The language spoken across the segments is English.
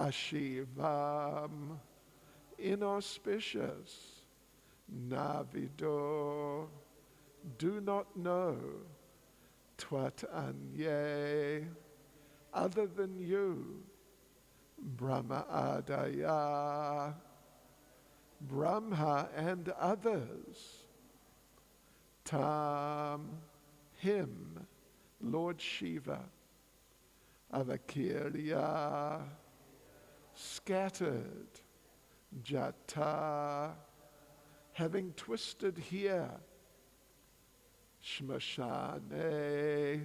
Ashivam, inauspicious, Navido, do not know, Twat Anye, other than you, Brahma Adaya, Brahma and others, Tam, him, Lord Shiva, Avakirya, scattered, Jata, having twisted here, Shmashane,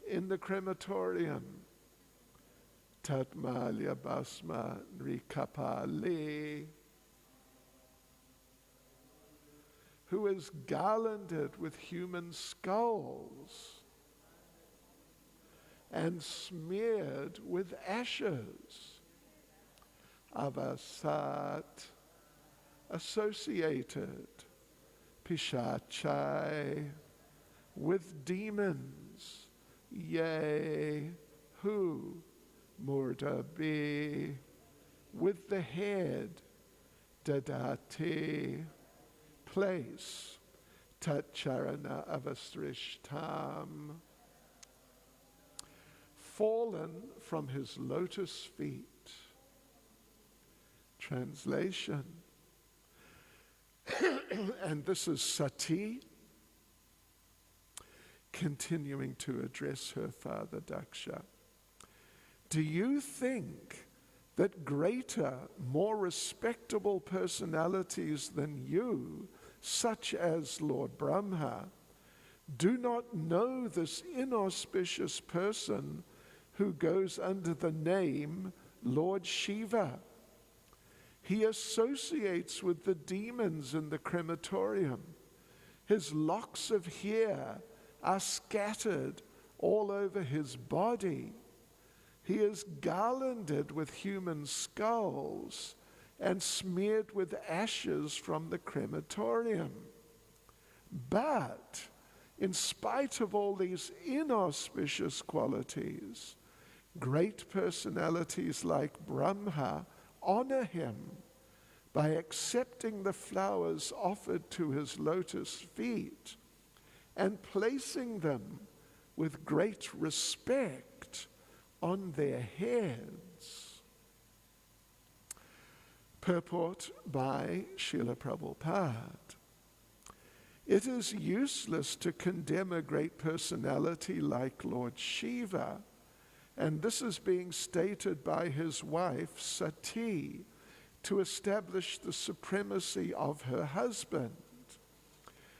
in the crematorium, Tatmalya Basma Nrikapali, who is garlanded with human skulls and smeared with ashes. Avasat, associated, Pishachai, with demons, yea, who, Murdabi, with the head, Dadati, place, Tatcharana Avasrishtam, fallen from his lotus feet. Translation. And this is Sati continuing to address her father Daksha. Do you think that greater, more respectable personalities than you, such as Lord Brahma, do not know this inauspicious person who goes under the name Lord Shiva? He associates with the demons in the crematorium. His locks of hair are scattered all over his body. He is garlanded with human skulls and smeared with ashes from the crematorium. But in spite of all these inauspicious qualities, great personalities like Brahma honor him by accepting the flowers offered to his lotus feet and placing them with great respect on their heads. Purport by Srila Prabhupada. It is useless to condemn a great personality like Lord Shiva, and this is being stated by his wife Sati to establish the supremacy of her husband.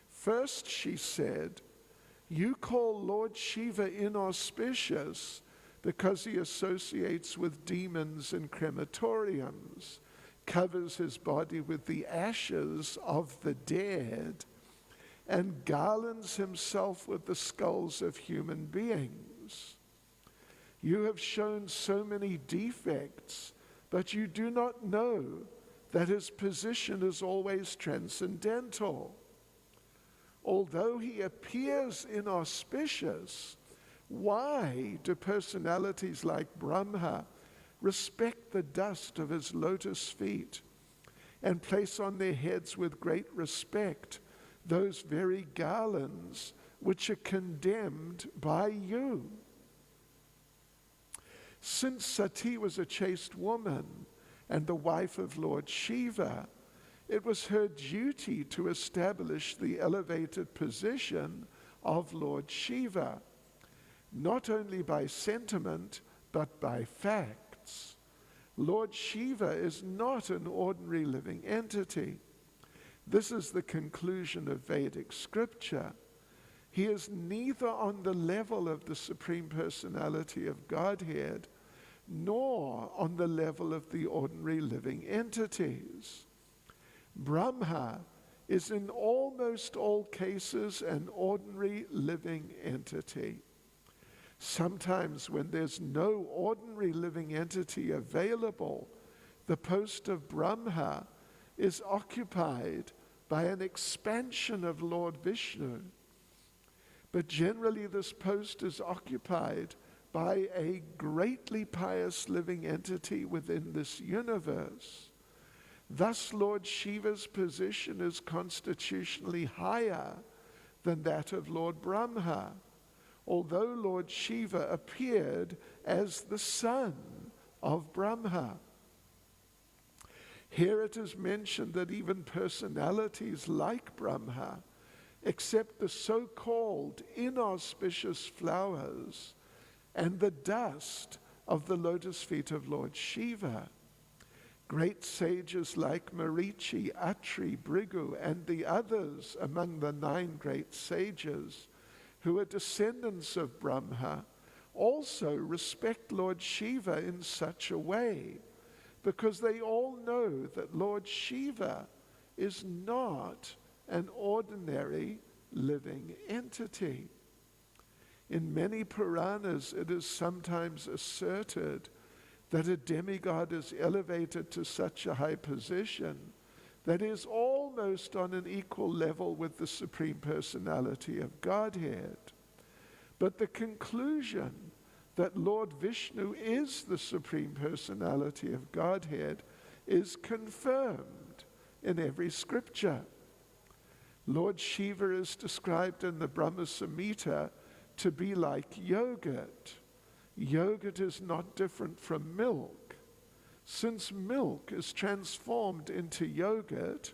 First she said, you call Lord Shiva inauspicious because he associates with demons in crematoriums, covers his body with the ashes of the dead, and garlands himself with the skulls of human beings. You have shown so many defects, but you do not know that his position is always transcendental. Although he appears inauspicious, why do personalities like Brahma respect the dust of his lotus feet and place on their heads with great respect those very garlands which are condemned by you? Since Sati was a chaste woman and the wife of Lord Shiva, it was her duty to establish the elevated position of Lord Shiva, not only by sentiment, but by facts. Lord Shiva is not an ordinary living entity. This is the conclusion of Vedic scripture. He is neither on the level of the Supreme Personality of Godhead, nor on the level of the ordinary living entities. Brahma is in almost all cases an ordinary living entity. Sometimes when there's no ordinary living entity available, the post of Brahma is occupied by an expansion of Lord Vishnu. But generally this post is occupied by a greatly pious living entity within this universe. Thus, Lord Shiva's position is constitutionally higher than that of Lord Brahma, although Lord Shiva appeared as the son of Brahma. Here it is mentioned that even personalities like Brahma accept the so-called inauspicious flowers and the dust of the lotus feet of Lord Shiva. Great sages like Marichi, Atri, Bhrigu, and the others among the 9 great sages who are descendants of Brahma also respect Lord Shiva in such a way, because they all know that Lord Shiva is not an ordinary living entity. In many Puranas, it is sometimes asserted that a demigod is elevated to such a high position that is almost on an equal level with the Supreme Personality of Godhead. But the conclusion that Lord Vishnu is the Supreme Personality of Godhead is confirmed in every scripture. Lord Shiva is described in the Brahma Samhita to be like yogurt. Yogurt is not different from milk. Since milk is transformed into yogurt,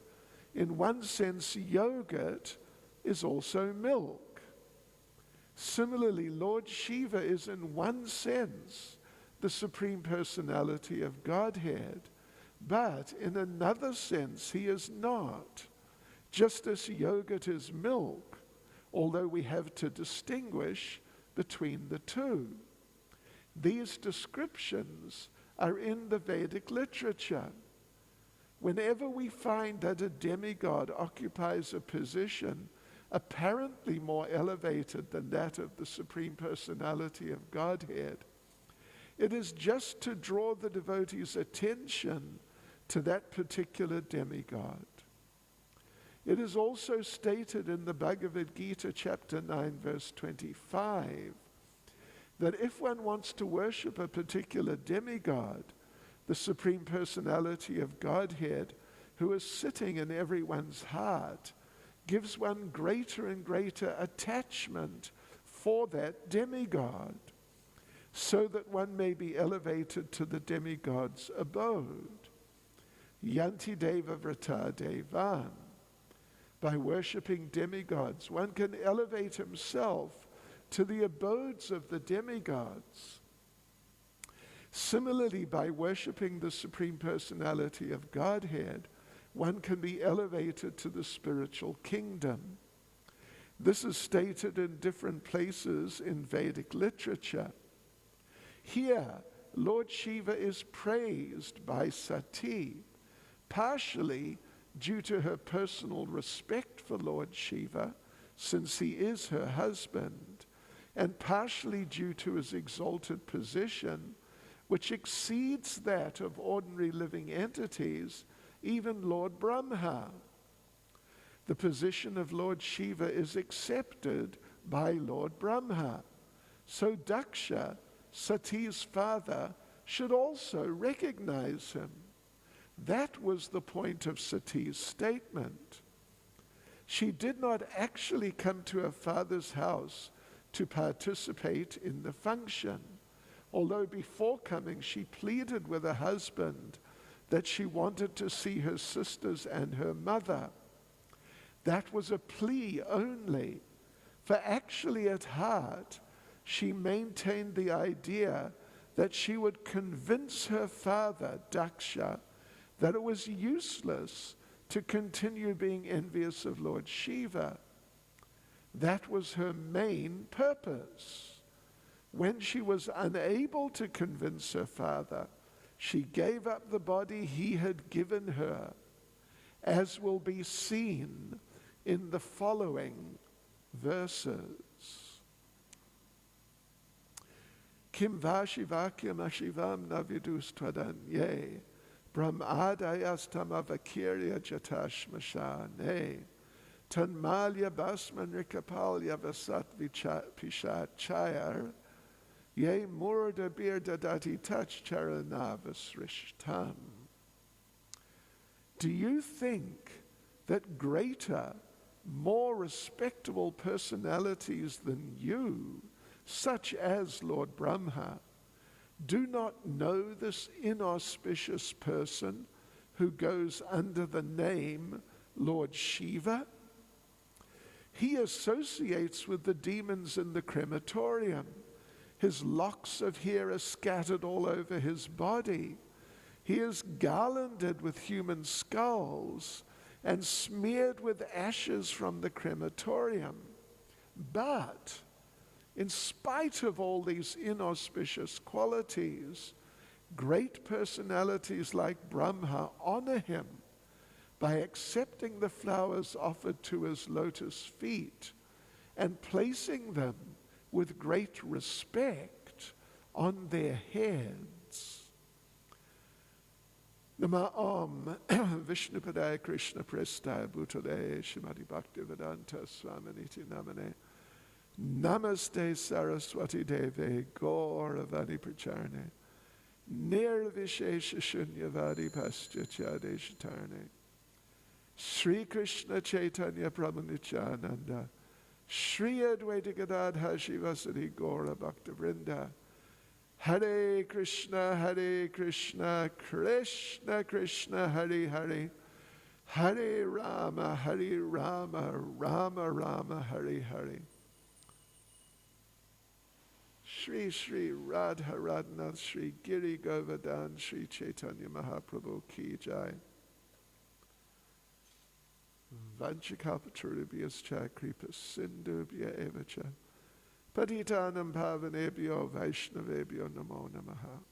in one sense, yogurt is also milk. Similarly, Lord Shiva is in one sense the Supreme Personality of Godhead, but in another sense he is not. Just as yogurt is milk, although we have to distinguish between the two. These descriptions are in the Vedic literature. Whenever we find that a demigod occupies a position apparently more elevated than that of the Supreme Personality of Godhead, it is just to draw the devotee's attention to that particular demigod. It is also stated in the Bhagavad Gita, chapter 9, verse 25, that if one wants to worship a particular demigod, the Supreme Personality of Godhead, who is sitting in everyone's heart, gives one greater and greater attachment for that demigod, so that one may be elevated to the demigod's abode. Yanti Deva Vrata Devan. By worshipping demigods, one can elevate himself to the abodes of the demigods. Similarly, by worshipping the Supreme Personality of Godhead, one can be elevated to the spiritual kingdom. This is stated in different places in Vedic literature. Here, Lord Shiva is praised by Sati, partially due to her personal respect for Lord Shiva, since he is her husband, and partially due to his exalted position, which exceeds that of ordinary living entities, even Lord Brahma. The position of Lord Shiva is accepted by Lord Brahma. So Daksha, Sati's father, should also recognize him. That was the point of Sati's statement. She did not actually come to her father's house to participate in the function, although before coming she pleaded with her husband that she wanted to see her sisters and her mother. That was a plea only, for actually at heart she maintained the idea that she would convince her father, Daksha, that it was useless to continue being envious of Lord Shiva. That was her main purpose. When she was unable to convince her father, she gave up the body he had given her, as will be seen in the following verses. Kim vashivakyam ashivam navidus twadanye brahmadayastamavakirya jatashmashane tanmalya basman rikapalya vasat pishachayar Ye murda birda dati tach charanavas rishtam. Do you think that greater, more respectable personalities than you, such as Lord Brahma, do not know this inauspicious person who goes under the name Lord Shiva? He associates with the demons in the crematorium. His locks of hair are scattered all over his body. He is garlanded with human skulls and smeared with ashes from the crematorium. But in spite of all these inauspicious qualities, great personalities like Brahma honor him by accepting the flowers offered to his lotus feet and placing them with great respect on their heads. Nama Om Vishnupadaya Krishna Prestaya Bhutale Shrimad Bhaktivedanta Swaminiti Namane Namaste Saraswati Deve Gauravani Pracharne Nirvishesha Shunyavadi Paschachade Shatarne Sri Krishna Chaitanya Prabhu Nityananda Shri Advaita Gadadha Shivasati Gaura Bhakta Vrinda Hare Krishna, Krishna Krishna, Hare Hare, Hare Rama, Rama Rama, Hare Hare. Shri Shri Radha Radhanath Shri Giri Govardhan Shri Chaitanya Mahaprabhu Ki Jai. Vanchakalpatarubhyascha kripa sindhubhya evacha Patitanam Pavanebhyo Vaishnavebhyo Namo Namaha.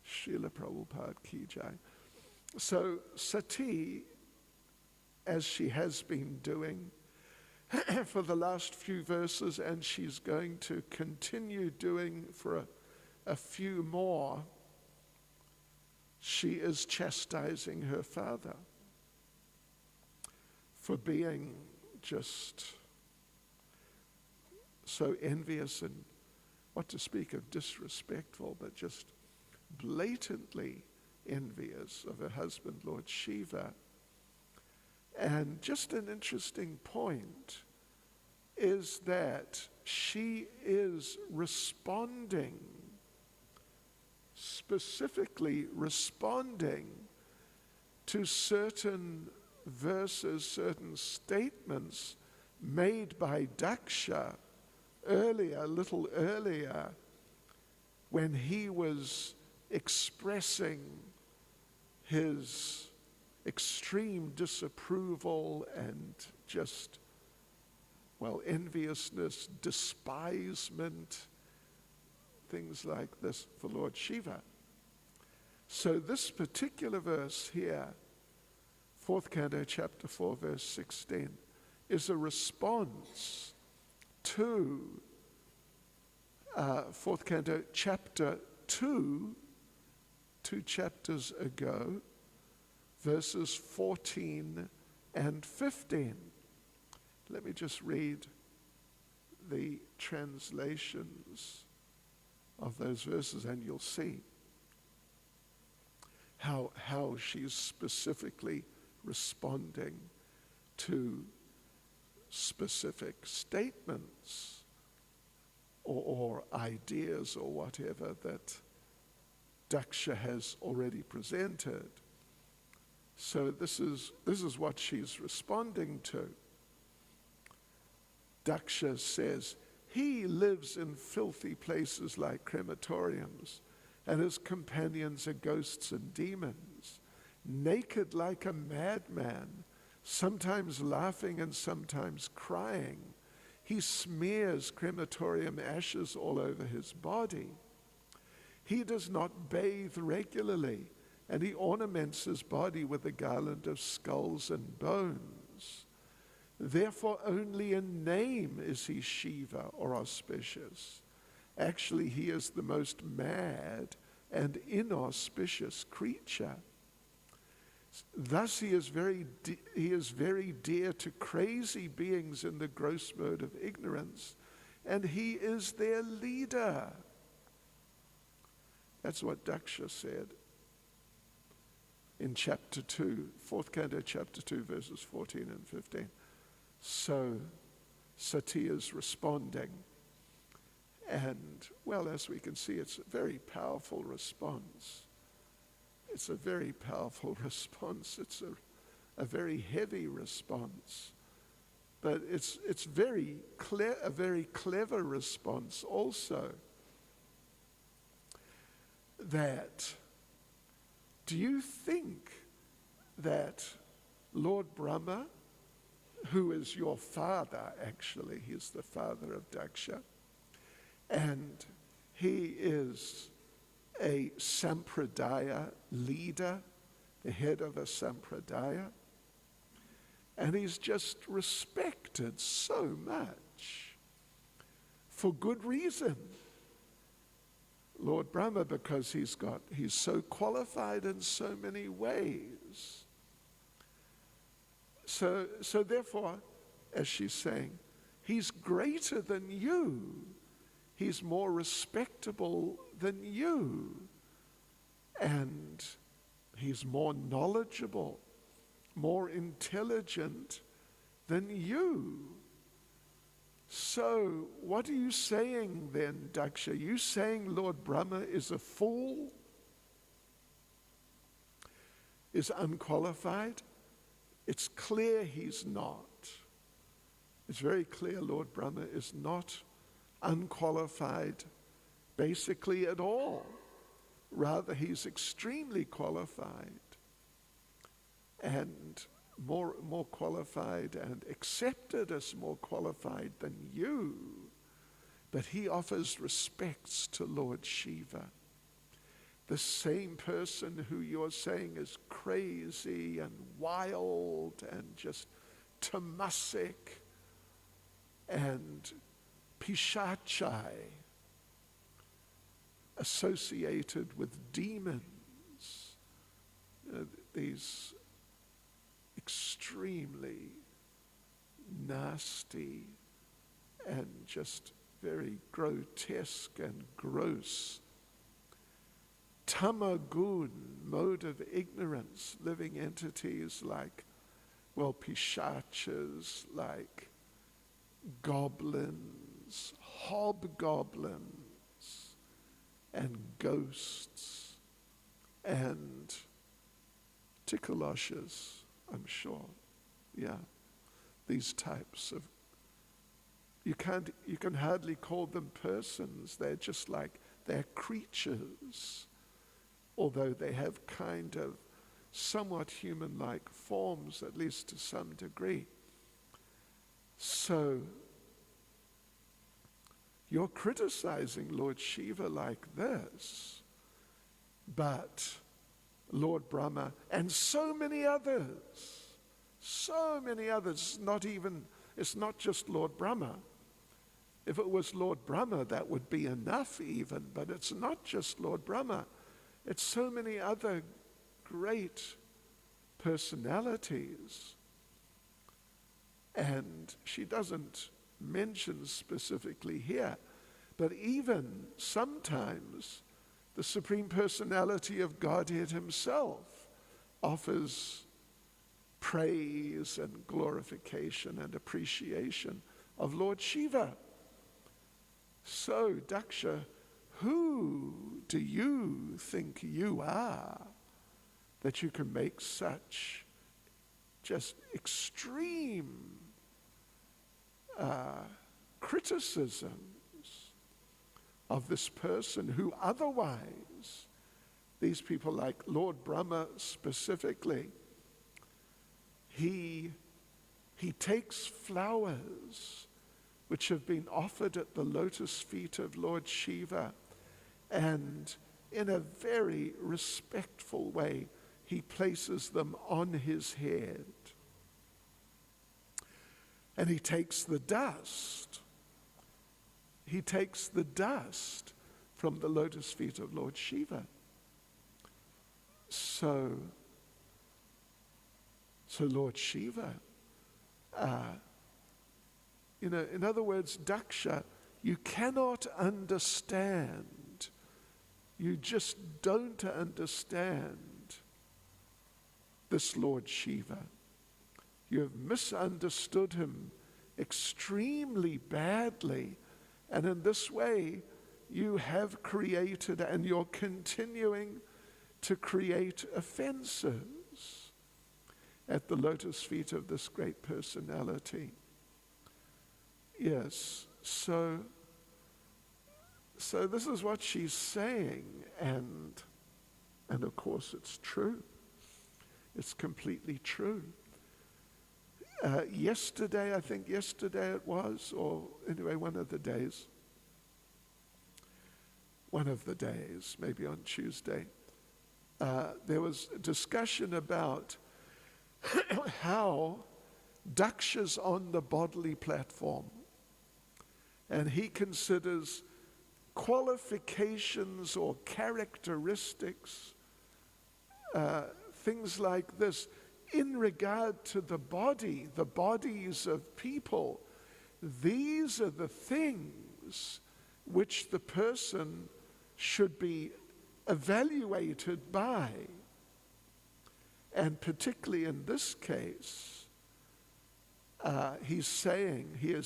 Srila Prabhupada Ki Jai. So Sati, as she has been doing for the last few verses, and she's going to continue doing for a few more, she is chastising her father for being just so envious and, what to speak of, disrespectful, but just blatantly envious of her husband, Lord Shiva. And just an interesting point is that she is responding, specifically responding to certain verses, certain statements made by Daksha earlier, a little earlier, when he was expressing his extreme disapproval and just, well, enviousness, despisement, things like this for Lord Shiva. So this particular verse here, 4th Canto, chapter 4, verse 16, is a response to 4th Canto, chapter 2, 2 chapters ago, verses 14 and 15. Let me just read the translations of those verses and you'll see how she's specifically responding to specific statements or ideas or whatever that Daksha has already presented. So this is what she's responding to. Daksha says, he lives in filthy places like crematoriums, and his companions are ghosts and demons, naked like a madman, sometimes laughing and sometimes crying. He smears crematorium ashes all over his body. He does not bathe regularly, and he ornaments his body with a garland of skulls and bones. Therefore, only in name is he Shiva or auspicious. Actually, he is the most mad and inauspicious creature. Thus, he is very dear to crazy beings in the gross mode of ignorance, and he is their leader. That's what Daksha said in chapter 2, 4th canto, chapter 2, verses 14 and 15. So Sati is responding. And, well, as we can see, it's a very powerful response. It's a very powerful response. It's a very heavy response. But it's a very clever response also. That, do you think that Lord Brahma, who is your father, actually, he's the father of Daksha, and he is a sampradaya leader, the head of a sampradaya, and he's just respected so much for good reason. Lord Brahma, because he's so qualified in so many ways. So therefore, as she's saying, he's greater than you. He's more respectable than you. And he's more knowledgeable, more intelligent than you. So what are you saying then, Daksha? Are you saying Lord Brahma is a fool? Is unqualified? It's clear he's not. It's very clear Lord Brahma is not unqualified basically at all. Rather, he's extremely qualified and more qualified and accepted as more qualified than you. But he offers respects to Lord Shiva, the same person who you're saying is crazy and wild and just tamasic and pishachai, associated with demons, these extremely nasty and just very grotesque and gross tamagun, mode of ignorance, living entities like, well, pishachas, like goblins, hobgoblins, and ghosts, and tikaloshes, I'm sure. Yeah, these types of, you can hardly call them persons. They're just like, they're creatures, although they have kind of somewhat human-like forms, at least to some degree. So you're criticizing Lord Shiva like this, but Lord Brahma and so many others, it's not just Lord Brahma. If it was Lord Brahma, that would be enough even, but it's not just Lord Brahma. It's so many other great personalities. And she doesn't mention specifically here, but even sometimes the Supreme Personality of Godhead himself offers praise and glorification and appreciation of Lord Shiva. So, Daksha, who do you think you are that you can make such just extreme criticisms of this person who otherwise, these people like Lord Brahma specifically, he takes flowers which have been offered at the lotus feet of Lord Shiva, and in a very respectful way, he places them on his head. And he takes the dust. He takes the dust from the lotus feet of Lord Shiva. So Lord Shiva, in other words, Daksha, You cannot understand. You just don't understand this Lord Shiva. You have misunderstood him extremely badly, and in this way you have created and you're continuing to create offenses at the lotus feet of this great personality. Yes, so this is what she's saying, and of course it's true. It's completely true. Yesterday it was, or anyway, one of the days, maybe on Tuesday, there was a discussion about how Daksha's on the bodily platform, and he considers qualifications or characteristics, things like this, in regard to the body, the bodies of people. These are the things which the person should be evaluated by. And particularly in this case, he has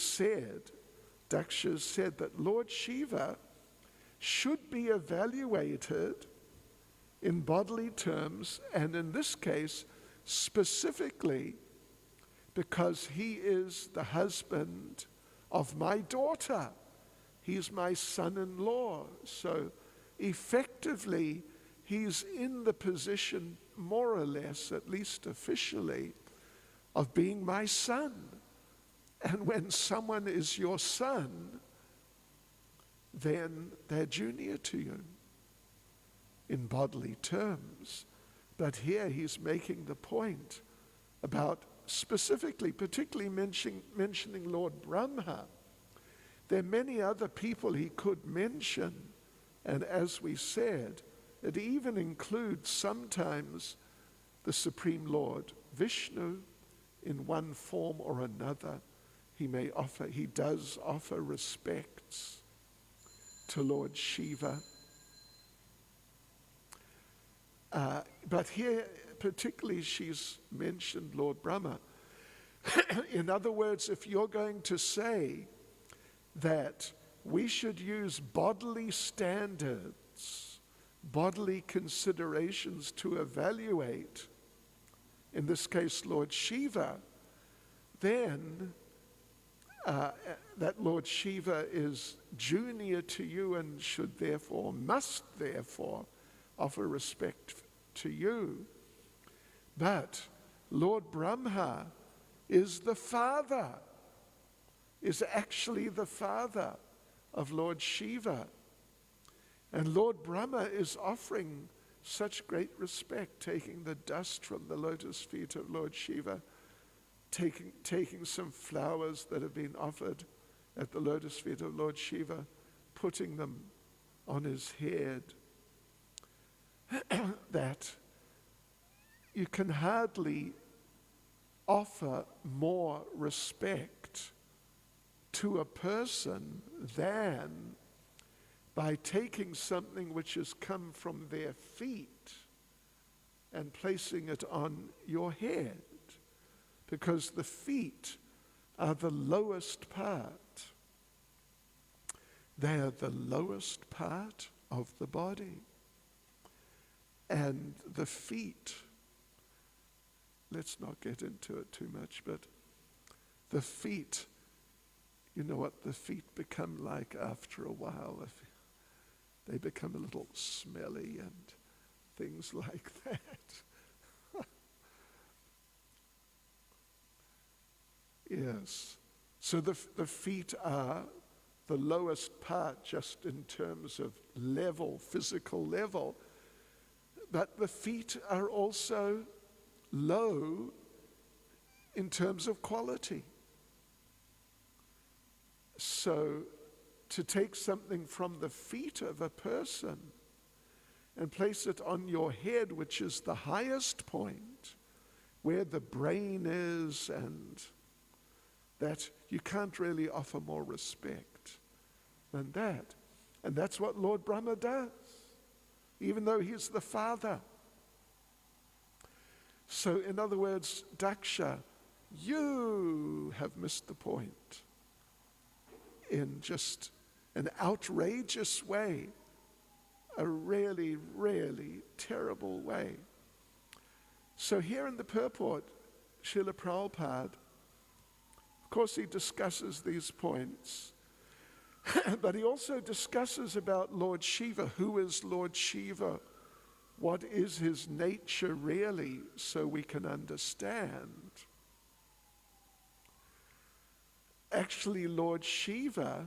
said, Daksha has said that Lord Shiva should be evaluated in bodily terms, and in this case, specifically because he is the husband of my daughter. He's my son-in-law. So effectively, he's in the position, more or less, at least officially, of being my son. And when someone is your son, then they're junior to you in bodily terms. But here he's making the point about specifically, particularly mentioning Lord Brahma. There are many other people he could mention, and as we said, it even includes sometimes the Supreme Lord Vishnu in one form or another. He does offer respects to Lord Shiva. But here, particularly, she's mentioned Lord Brahma. In other words, if you're going to say that we should use bodily standards, bodily considerations to evaluate, in this case, Lord Shiva, then that Lord Shiva is junior to you and must therefore offer respect to you. But Lord Brahma is actually the father of Lord Shiva. And Lord Brahma is offering such great respect, taking the dust from the lotus feet of Lord Shiva, taking some flowers that have been offered at the lotus feet of Lord Shiva, putting them on his head, that you can hardly offer more respect to a person than by taking something which has come from their feet and placing it on your head, because the feet are the lowest part. They are the lowest part of the body. And the feet, let's not get into it too much, but the feet, you know what the feet become like after a while? They become a little smelly and things like that. Yes. So the feet are the lowest part just in terms of level, physical level. But the feet are also low in terms of quality. So to take something from the feet of a person and place it on your head, which is the highest point, where the brain is, and that you can't really offer more respect than that. And that's what Lord Brahma does, even though he's the father. So in other words, Daksha, you have missed the point in just an outrageous way, a really, really terrible way. So here in the purport, Srila Prabhupada, of course he discusses these points, but he also discusses about Lord Shiva. Who is Lord Shiva? What is his nature really, so we can understand? Actually, Lord Shiva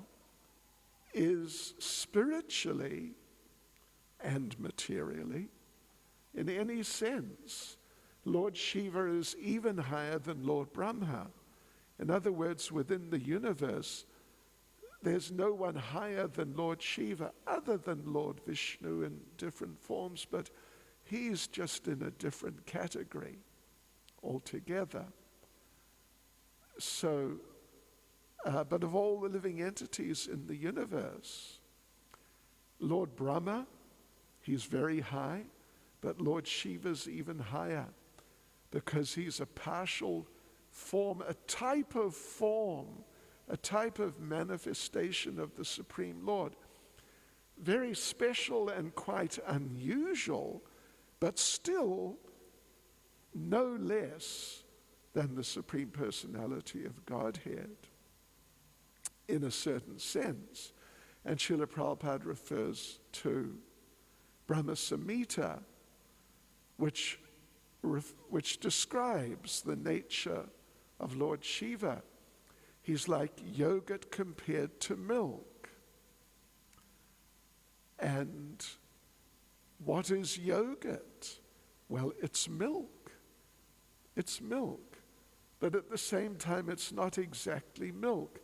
is spiritually and materially, in any sense, Lord Shiva is even higher than Lord Brahma. In other words, within the universe, there's no one higher than Lord Shiva other than Lord Vishnu in different forms, but he's just in a different category altogether. So, but of all the living entities in the universe, Lord Brahma, he's very high, but Lord Shiva's even higher because he's a partial form, a type of form, a type of manifestation of the Supreme Lord. Very special and quite unusual, but still no less than the Supreme Personality of Godhead in a certain sense. And Srila Prabhupada refers to Brahma Samhita, which describes the nature of Lord Shiva. He's like yogurt compared to milk. And what is yogurt? Well, it's milk. It's milk. But at the same time, it's not exactly milk.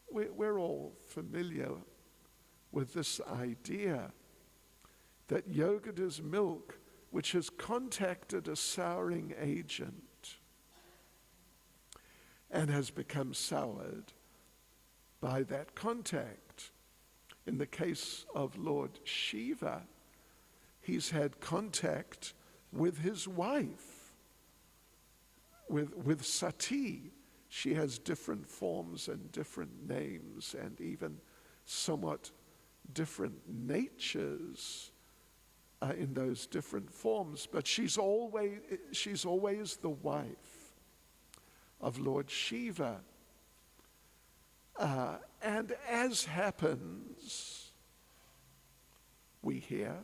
We're all familiar with this idea that yogurt is milk which has contacted a souring agent and has become soured by that contact. In the case of Lord Shiva, he's had contact with his wife, with Sati. She has different forms and different names and even somewhat different natures in those different forms, but she's always the wife of Lord Shiva. And as happens, we hear,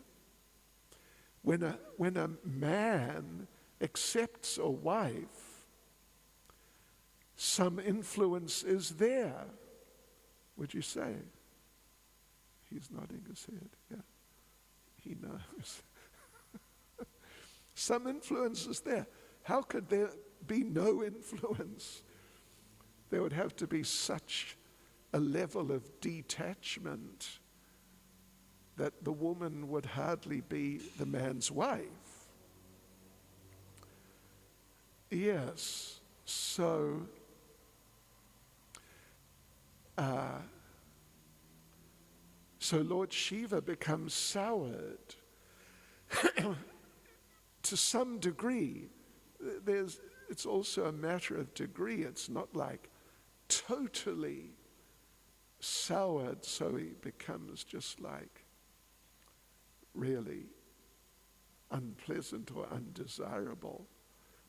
when a man accepts a wife, some influence is there. Would you say? He's nodding his head, yeah. He knows. Some influence is there. How could there be no influence? There would have to be such a level of detachment that the woman would hardly be the man's wife. Yes, so Lord Shiva becomes soured. To some degree, it's also a matter of degree. It's not like totally soured, so he becomes just like really unpleasant or undesirable,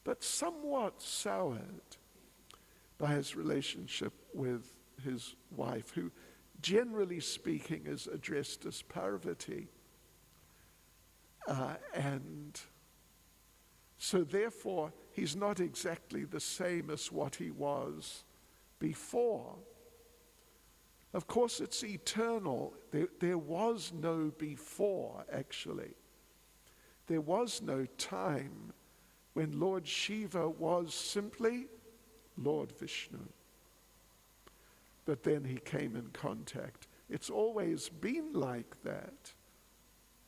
but somewhat soured by his relationship with his wife, who generally speaking is addressed as Parvati. And so therefore, he's not exactly the same as what he was before. Of course, it's eternal. There was no before, actually. There was no time when Lord Shiva was simply Lord Vishnu. But then he came in contact. It's always been like that.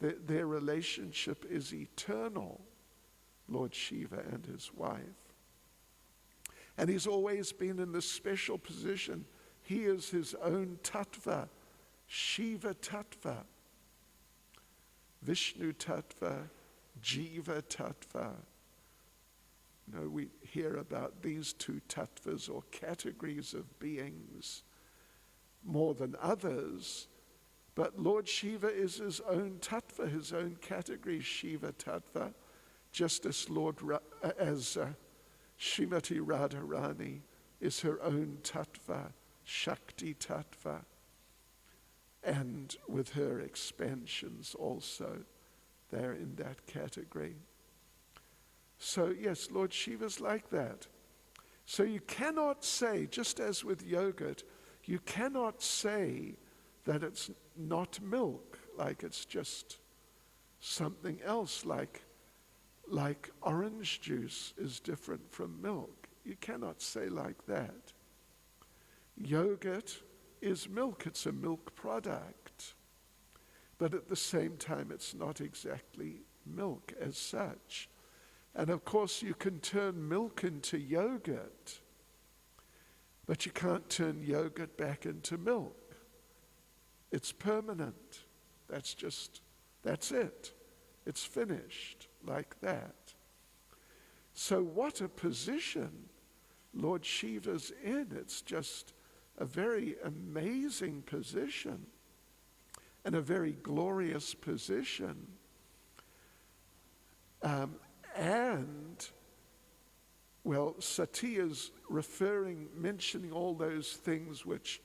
Their relationship is eternal, Lord Shiva and his wife. And he's always been in this special position. He is his own tattva. Shiva Tattva, Vishnu Tattva, Jiva Tattva. You know, we hear about these two tattvas or categories of beings more than others, but Lord Shiva is his own tattva, his own category, Shiva Tattva, just as Srimati Radharani is her own tattva, Shakti Tattva, and with her expansions also, they're in that category. So yes, Lord Shiva's like that. So you cannot say, just as with yogurt, you cannot say that it's not milk, like it's just something else, like orange juice is different from milk. You cannot say like that. Yogurt is milk, it's a milk product. But at the same time, it's not exactly milk as such. And of course, you can turn milk into yogurt, but you can't turn yogurt back into milk. It's permanent. That's it. It's finished like that. So what a position Lord Shiva's in. It's just a very amazing position and a very glorious position. Sati is mentioning all those things which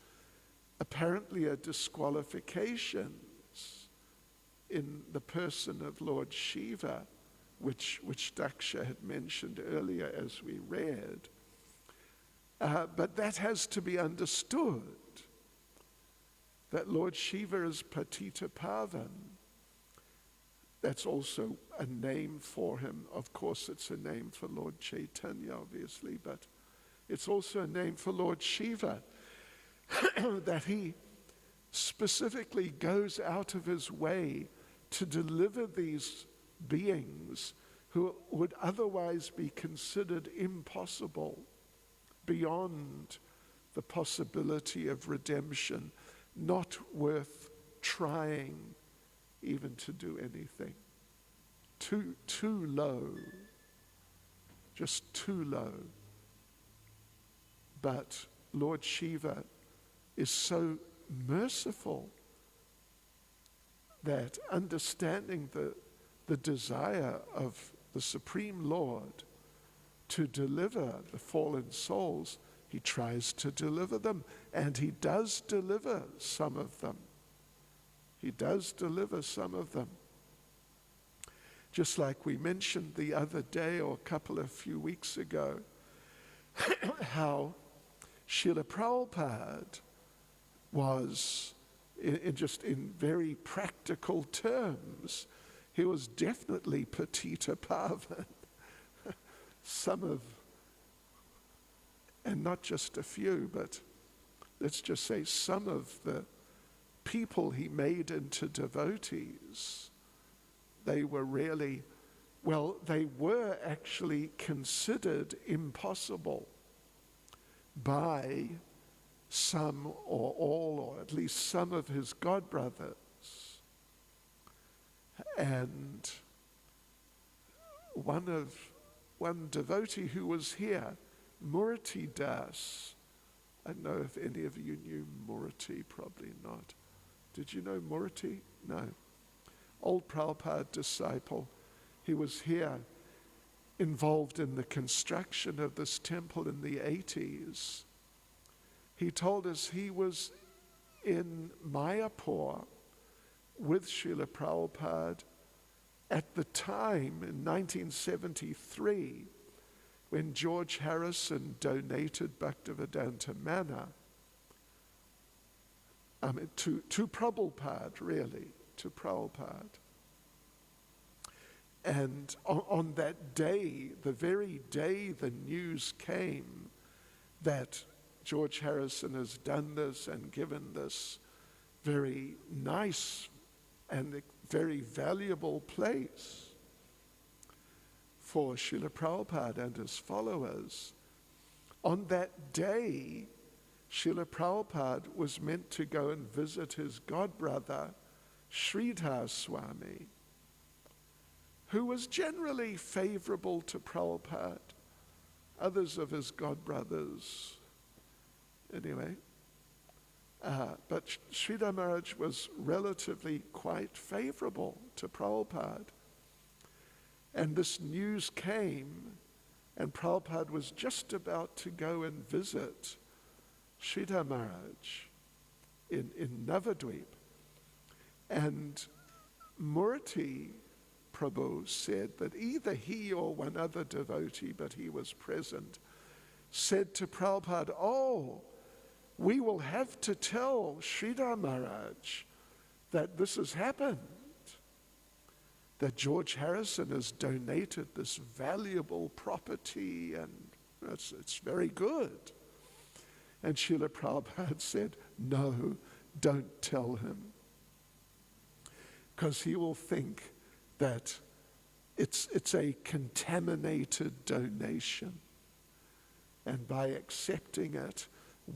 apparently are disqualifications in the person of Lord Shiva, which Daksha had mentioned earlier as we read. But that has to be understood, that Lord Shiva is Patita Pavan. That's also a name for him. Of course, it's a name for Lord Caitanya, obviously, but it's also a name for Lord Shiva, that he specifically goes out of his way to deliver these beings who would otherwise be considered impossible, beyond the possibility of redemption, not worth trying even to do anything. Too low, just too low. But Lord Shiva is so merciful that, understanding the desire of the Supreme Lord to deliver the fallen souls, he tries to deliver them, and he does deliver some of them. He does deliver some of them. Just like we mentioned the other day or a few weeks ago, how Srila Prabhupada was, in very practical terms, he was definitely Patita Pavan. And not just a few, but let's just say some of the people he made into devotees, they were actually considered impossible by some or all, or at least some of his godbrothers. And one devotee who was here, Murti Das, I don't know if any of you knew Murti, probably not. Did you know Murti? No. Old Prabhupada disciple. He was here, involved in the construction of this temple in the 80s. He told us he was in Mayapur with Srila Prabhupada at the time in 1973 when George Harrison donated Bhaktivedanta Manor to Prabhupada, really, to Prabhupada. And on that day, the very day the news came that George Harrison has done this and given this very nice and very valuable place for Srila Prabhupada and his followers, on that day, Srila Prabhupada was meant to go and visit his godbrother, Sridhar Swami, who was generally favorable to Prabhupada. Others of his godbrothers, anyway. But Sridhar Maharaj was relatively quite favorable to Prabhupada. And this news came, and Prabhupada was just about to go and visit Sridhar Maharaj in Navadvip. And Murti Prabhu said that either he or one other devotee, but he was present, said to Prabhupada, "Oh, we will have to tell Sridhar Maharaj that this has happened, that George Harrison has donated this valuable property, and it's very good." And Srila Prabhupada said, "No, don't tell him, because he will think that it's a contaminated donation. And by accepting it,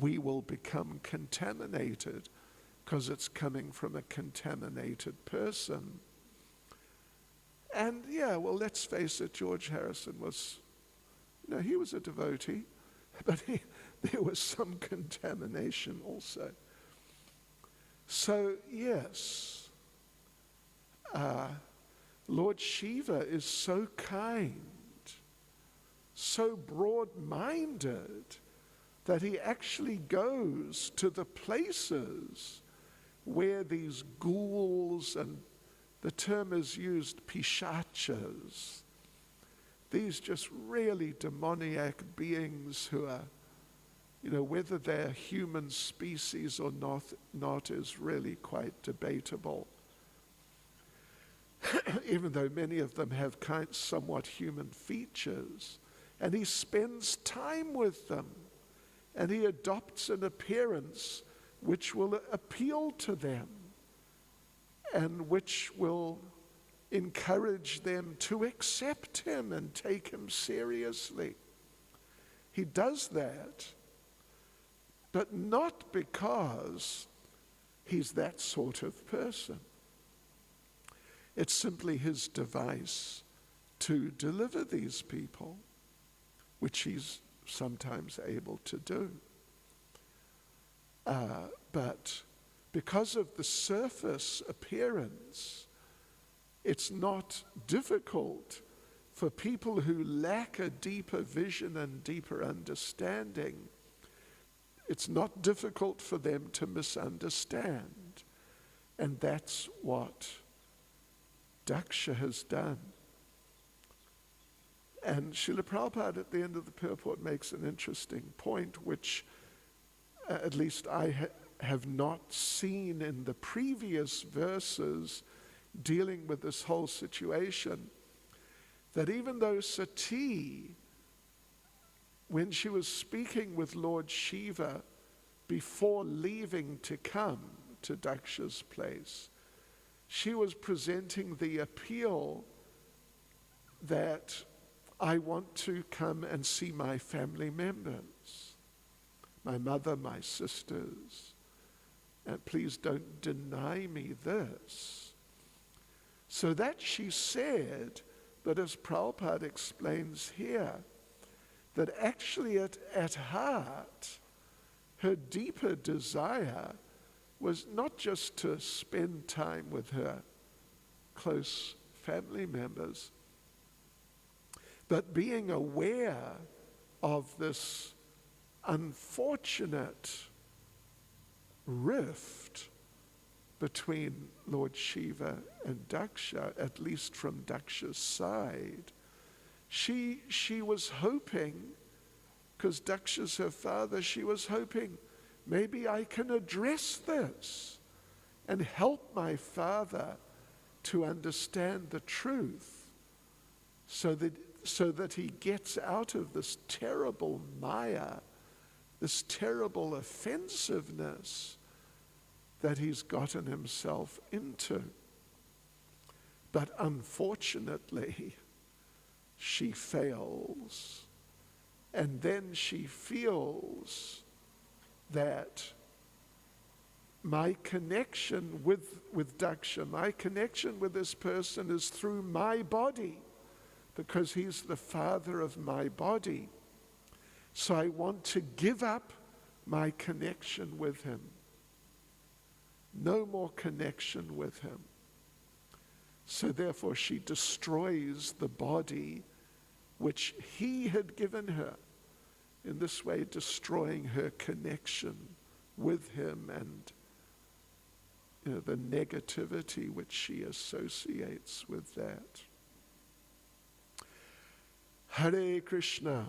we will become contaminated because it's coming from a contaminated person." And yeah, well, let's face it, George Harrison was, he was a devotee, but there was some contamination also. So yes, Lord Shiva is so kind, so broad-minded, that he actually goes to the places where these ghouls, and the term is used, pishachas, these just really demoniac beings who are, whether they're human species or not is really quite debatable. Even though many of them have somewhat human features. And he spends time with them, and he adopts an appearance which will appeal to them and which will encourage them to accept him and take him seriously. He does that, but not because he's that sort of person. It's simply his device to deliver these people, which he's sometimes able to do. But because of the surface appearance, it's not difficult for people who lack a deeper vision and deeper understanding. It's not difficult for them to misunderstand. And that's what Daksha has done. And Srila Prabhupada at the end of the purport makes an interesting point, which at least I have not seen in the previous verses dealing with this whole situation, that even though Sati, when she was speaking with Lord Shiva before leaving to come to Daksha's place, she was presenting the appeal that I want to come and see my family members, my mother, my sisters, and please don't deny me this. So that she said, but as Prabhupada explains here, that actually at heart, her deeper desire was not just to spend time with her close family members, but being aware of this unfortunate rift between Lord Shiva and Daksha, at least from Daksha's side. She was hoping, because Daksha's her father, she was hoping, maybe I can address this and help my father to understand the truth so that he gets out of this terrible maya, this terrible offensiveness that he's gotten himself into. But unfortunately, she fails. And then she feels that my connection with Daksha, my connection with this person is through my body, because he's the father of my body. So I want to give up my connection with him. No more connection with him. So therefore she destroys the body which he had given her, in this way destroying her connection with him and the negativity which she associates with that. Hare Krishna.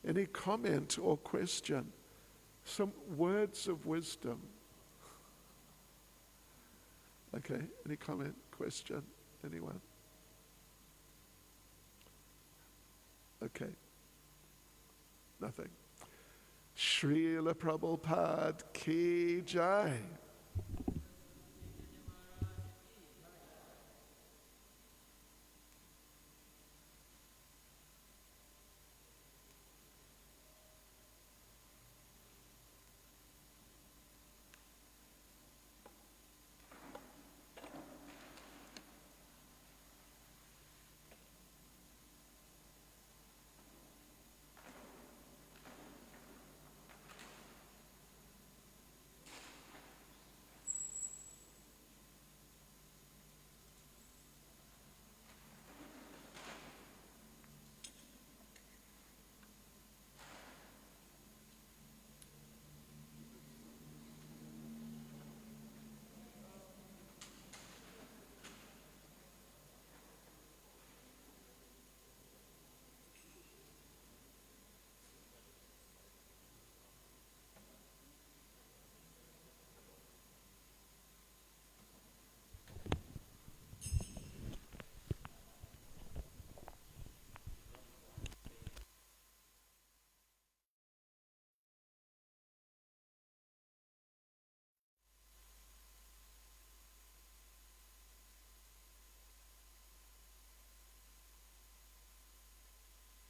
Any comment or question? Some words of wisdom. Okay, any comment, question? Anyone? Okay. Nothing. Srila Prabhupada ki jai.